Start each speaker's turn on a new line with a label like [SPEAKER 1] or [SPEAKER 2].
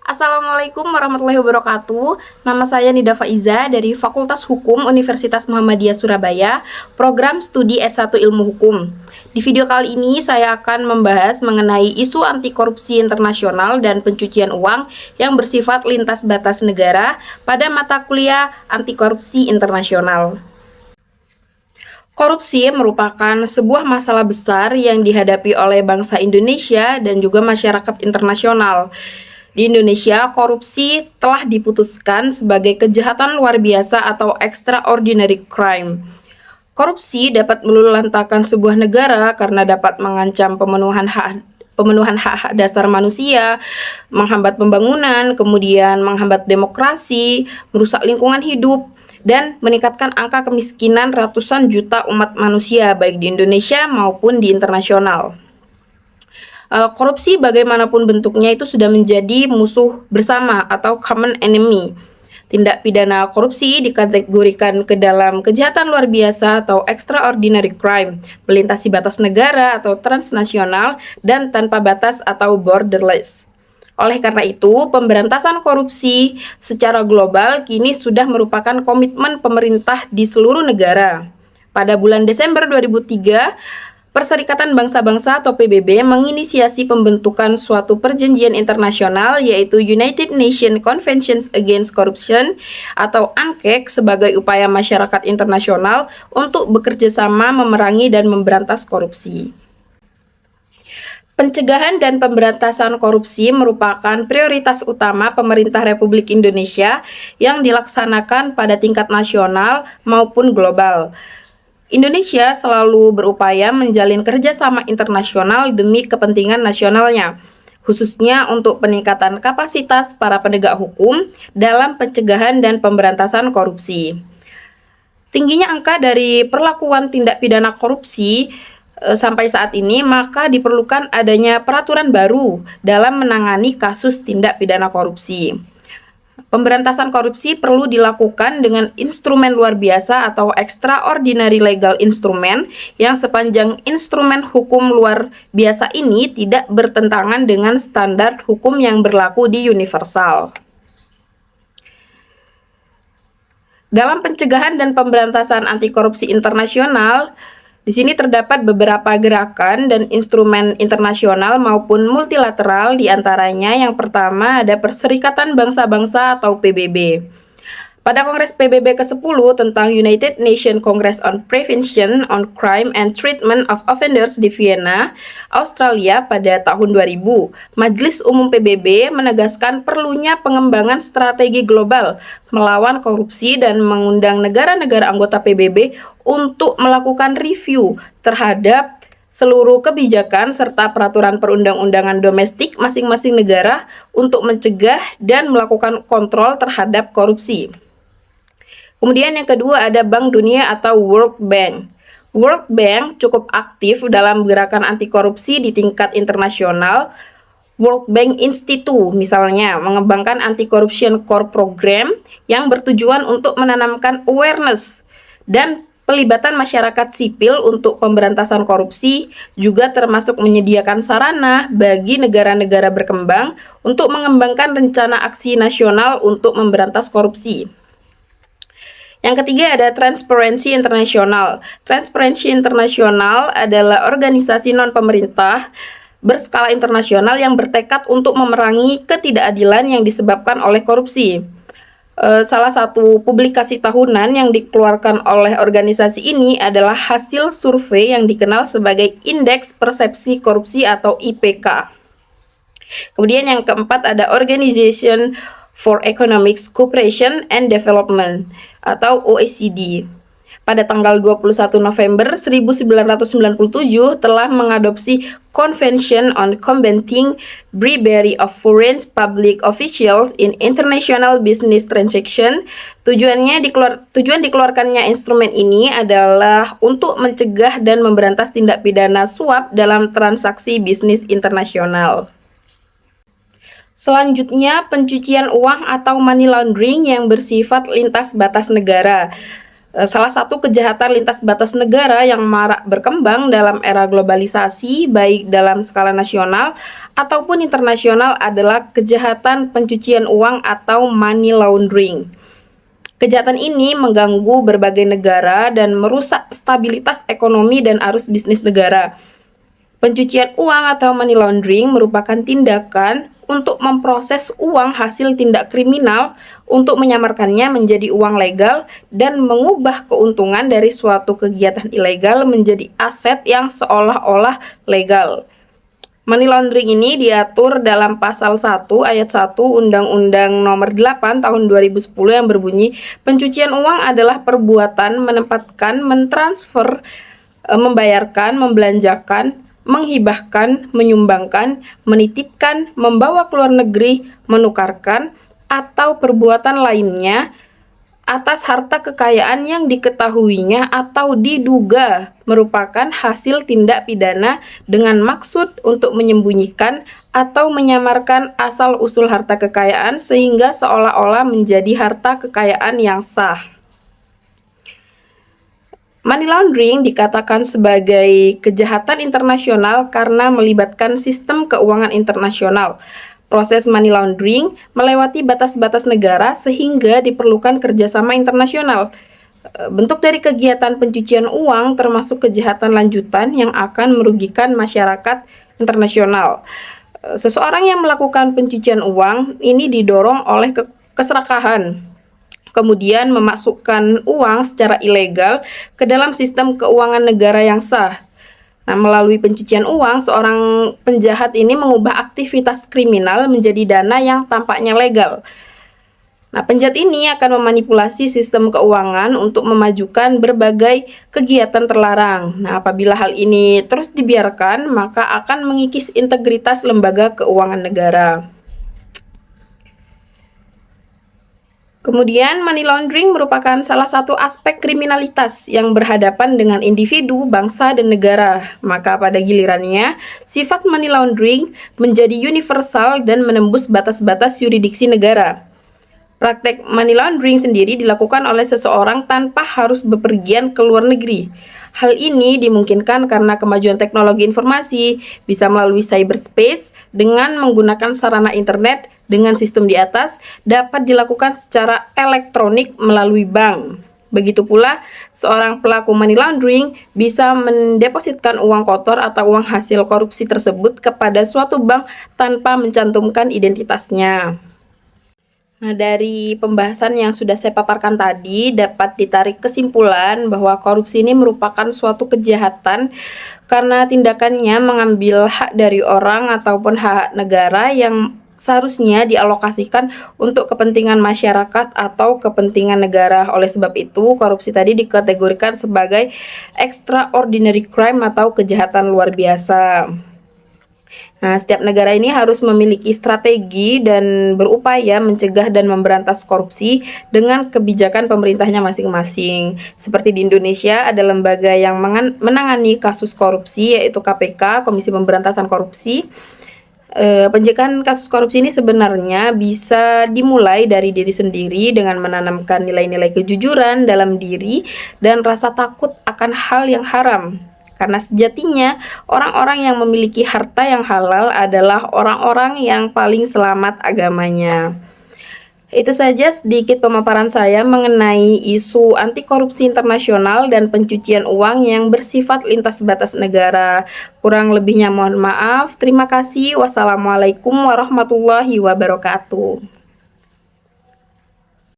[SPEAKER 1] Assalamualaikum warahmatullahi wabarakatuh. Nama saya Nida Faiza dari Fakultas Hukum Universitas Muhammadiyah Surabaya, program studi S1 Ilmu Hukum. Di video kali ini saya akan membahas mengenai isu anti korupsi internasional dan pencucian uang yang bersifat lintas batas negara pada mata kuliah anti korupsi internasional. Korupsi merupakan sebuah masalah besar yang dihadapi oleh bangsa Indonesia dan juga masyarakat internasional. Di Indonesia, korupsi telah diputuskan sebagai kejahatan luar biasa atau extraordinary crime. Korupsi dapat meluluhlantahkan sebuah negara karena dapat mengancam pemenuhan hak-hak dasar manusia, menghambat pembangunan, kemudian menghambat demokrasi, merusak lingkungan hidup, dan meningkatkan angka kemiskinan ratusan juta umat manusia baik di Indonesia maupun di internasional. Korupsi bagaimanapun bentuknya itu sudah menjadi musuh bersama atau common enemy. Tindak pidana korupsi dikategorikan ke dalam kejahatan luar biasa atau extraordinary crime, melintasi batas negara atau transnasional, dan tanpa batas atau borderless. Oleh karena itu, pemberantasan korupsi secara global kini sudah merupakan komitmen pemerintah di seluruh negara. Pada bulan Desember 2003, Perserikatan Bangsa-Bangsa atau PBB menginisiasi pembentukan suatu perjanjian internasional yaitu United Nations Convention Against Corruption atau UNCEC sebagai upaya masyarakat internasional untuk bekerja sama memerangi dan memberantas korupsi. Pencegahan dan pemberantasan korupsi merupakan prioritas utama pemerintah Republik Indonesia yang dilaksanakan pada tingkat nasional maupun global. Indonesia selalu berupaya menjalin kerjasama internasional demi kepentingan nasionalnya, khususnya untuk peningkatan kapasitas para penegak hukum dalam pencegahan dan pemberantasan korupsi. Tingginya angka dari perlakuan tindak pidana korupsi sampai saat ini, maka diperlukan adanya peraturan baru dalam menangani kasus tindak pidana korupsi. Pemberantasan korupsi perlu dilakukan dengan instrumen luar biasa atau extraordinary legal instrument yang sepanjang instrumen hukum luar biasa ini tidak bertentangan dengan standar hukum yang berlaku di universal. Dalam pencegahan dan pemberantasan anti korupsi internasional, di sini terdapat beberapa gerakan dan instrumen internasional maupun multilateral, diantaranya yang pertama ada Perserikatan Bangsa-Bangsa atau PBB. Pada Kongres PBB ke-10 tentang United Nations Congress on Prevention on Crime and Treatment of Offenders di Vienna, Australia pada tahun 2000, Majelis Umum PBB menegaskan perlunya pengembangan strategi global melawan korupsi dan mengundang negara-negara anggota PBB untuk melakukan review terhadap seluruh kebijakan serta peraturan perundang-undangan domestik masing-masing negara untuk mencegah dan melakukan kontrol terhadap korupsi. Kemudian yang kedua ada Bank Dunia atau World Bank. World Bank cukup aktif dalam gerakan anti korupsi di tingkat internasional. World Bank Institute misalnya mengembangkan Anti-Corruption Core Program yang bertujuan untuk menanamkan awareness dan pelibatan masyarakat sipil untuk pemberantasan korupsi, juga termasuk menyediakan sarana bagi negara-negara berkembang untuk mengembangkan rencana aksi nasional untuk memberantas korupsi. Yang ketiga ada Transparency International. Transparency International adalah organisasi non-pemerintah berskala internasional yang bertekad untuk memerangi ketidakadilan yang disebabkan oleh korupsi. Salah satu publikasi tahunan yang dikeluarkan oleh organisasi ini adalah hasil survei yang dikenal sebagai Indeks Persepsi Korupsi atau IPK. Kemudian yang keempat ada Organization for Economic Cooperation and Development atau OECD. Pada tanggal 21 November 1997 telah mengadopsi Convention on Combating Bribery of Foreign Public Officials in International Business Transaction. Tujuan dikeluarkannya instrumen ini adalah untuk mencegah dan memberantas tindak pidana suap dalam transaksi bisnis internasional. Selanjutnya, pencucian uang atau money laundering yang bersifat lintas batas negara. Salah satu kejahatan lintas batas negara yang marak berkembang dalam era globalisasi, baik dalam skala nasional ataupun internasional, adalah kejahatan pencucian uang atau money laundering. Kejahatan ini mengganggu berbagai negara dan merusak stabilitas ekonomi dan arus bisnis negara. Pencucian uang atau money laundering merupakan tindakan untuk memproses uang hasil tindak kriminal untuk menyamarkannya menjadi uang legal dan mengubah keuntungan dari suatu kegiatan ilegal menjadi aset yang seolah-olah legal. Money laundering ini diatur dalam pasal 1 ayat 1 Undang-Undang Nomor 8 Tahun 2010 yang berbunyi, pencucian uang adalah perbuatan menempatkan, mentransfer, membayarkan, membelanjakan, menghibahkan, menyumbangkan, menitipkan, membawa ke luar negeri, menukarkan, atau perbuatan lainnya atas harta kekayaan yang diketahuinya atau diduga merupakan hasil tindak pidana dengan maksud untuk menyembunyikan atau menyamarkan asal-usul harta kekayaan sehingga seolah-olah menjadi harta kekayaan yang sah. Money laundering dikatakan sebagai kejahatan internasional karena melibatkan sistem keuangan internasional. Proses money laundering melewati batas-batas negara sehingga diperlukan kerjasama internasional. Bentuk dari kegiatan pencucian uang termasuk kejahatan lanjutan yang akan merugikan masyarakat internasional. Seseorang yang melakukan pencucian uang ini didorong oleh keserakahan, kemudian memasukkan uang secara ilegal ke dalam sistem keuangan negara yang sah. Nah, melalui pencucian uang, seorang penjahat ini mengubah aktivitas kriminal menjadi dana yang tampaknya legal. Nah, penjahat ini akan memanipulasi sistem keuangan untuk memajukan berbagai kegiatan terlarang. Nah, apabila hal ini terus dibiarkan, maka akan mengikis integritas lembaga keuangan negara. Kemudian, money laundering merupakan salah satu aspek kriminalitas yang berhadapan dengan individu, bangsa, dan negara. Maka pada gilirannya, sifat money laundering menjadi universal dan menembus batas-batas yurisdiksi negara. Praktek money laundering sendiri dilakukan oleh seseorang tanpa harus bepergian ke luar negeri. Hal ini dimungkinkan karena kemajuan teknologi informasi, bisa melalui cyberspace dengan menggunakan sarana internet dengan sistem di atas, dapat dilakukan secara elektronik melalui bank. Begitu pula, seorang pelaku money laundering bisa mendepositkan uang kotor atau uang hasil korupsi tersebut kepada suatu bank tanpa mencantumkan identitasnya. Nah, dari pembahasan yang sudah saya paparkan tadi, dapat ditarik kesimpulan bahwa korupsi ini merupakan suatu kejahatan karena tindakannya mengambil hak dari orang ataupun hak negara yang seharusnya dialokasikan untuk kepentingan masyarakat atau kepentingan negara. Oleh sebab itu, korupsi tadi dikategorikan sebagai extraordinary crime atau kejahatan luar biasa. Nah, setiap negara ini harus memiliki strategi dan berupaya mencegah dan memberantas korupsi dengan kebijakan pemerintahnya masing-masing. Seperti di Indonesia, ada lembaga yang menangani kasus korupsi, yaitu KPK, Komisi Pemberantasan Korupsi. Pencegahan kasus korupsi ini sebenarnya bisa dimulai dari diri sendiri dengan menanamkan nilai-nilai kejujuran dalam diri dan rasa takut akan hal yang haram. Karena sejatinya orang-orang yang memiliki harta yang halal adalah orang-orang yang paling selamat agamanya. Itu saja sedikit pemaparan saya mengenai isu anti korupsi internasional dan pencucian uang yang bersifat lintas batas negara. Kurang lebihnya mohon maaf. Terima kasih. Wassalamualaikum warahmatullahi wabarakatuh.